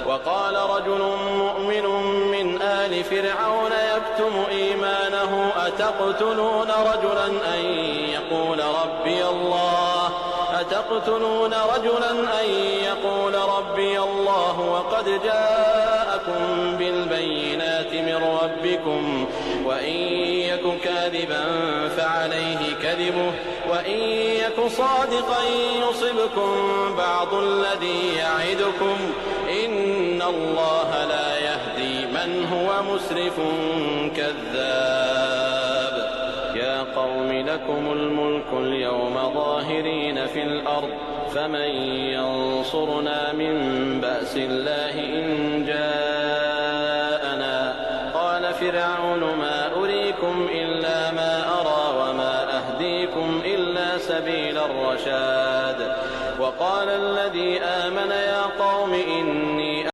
وقال رجل مؤمن من آل فرعون يكتم إيمانه أتقتلون رجلا أن يقول ربي الله وقد جاءكم بالبينات من ربكم وإن يك كاذبا فعليه كذبه وإن يك صادقا يصبكم بعض الذي يعدكم إن الله لا يهدي من هو مسرف كذاب. يا قوم لكم الملك اليوم ظاهرين في الأرض فمن ينصرنا من بأس الله إن جاءنا. قال فرعون ما أريكم إلا ما أرى وما أهديكم إلا سبيل الرشاد. وقال الذي آمن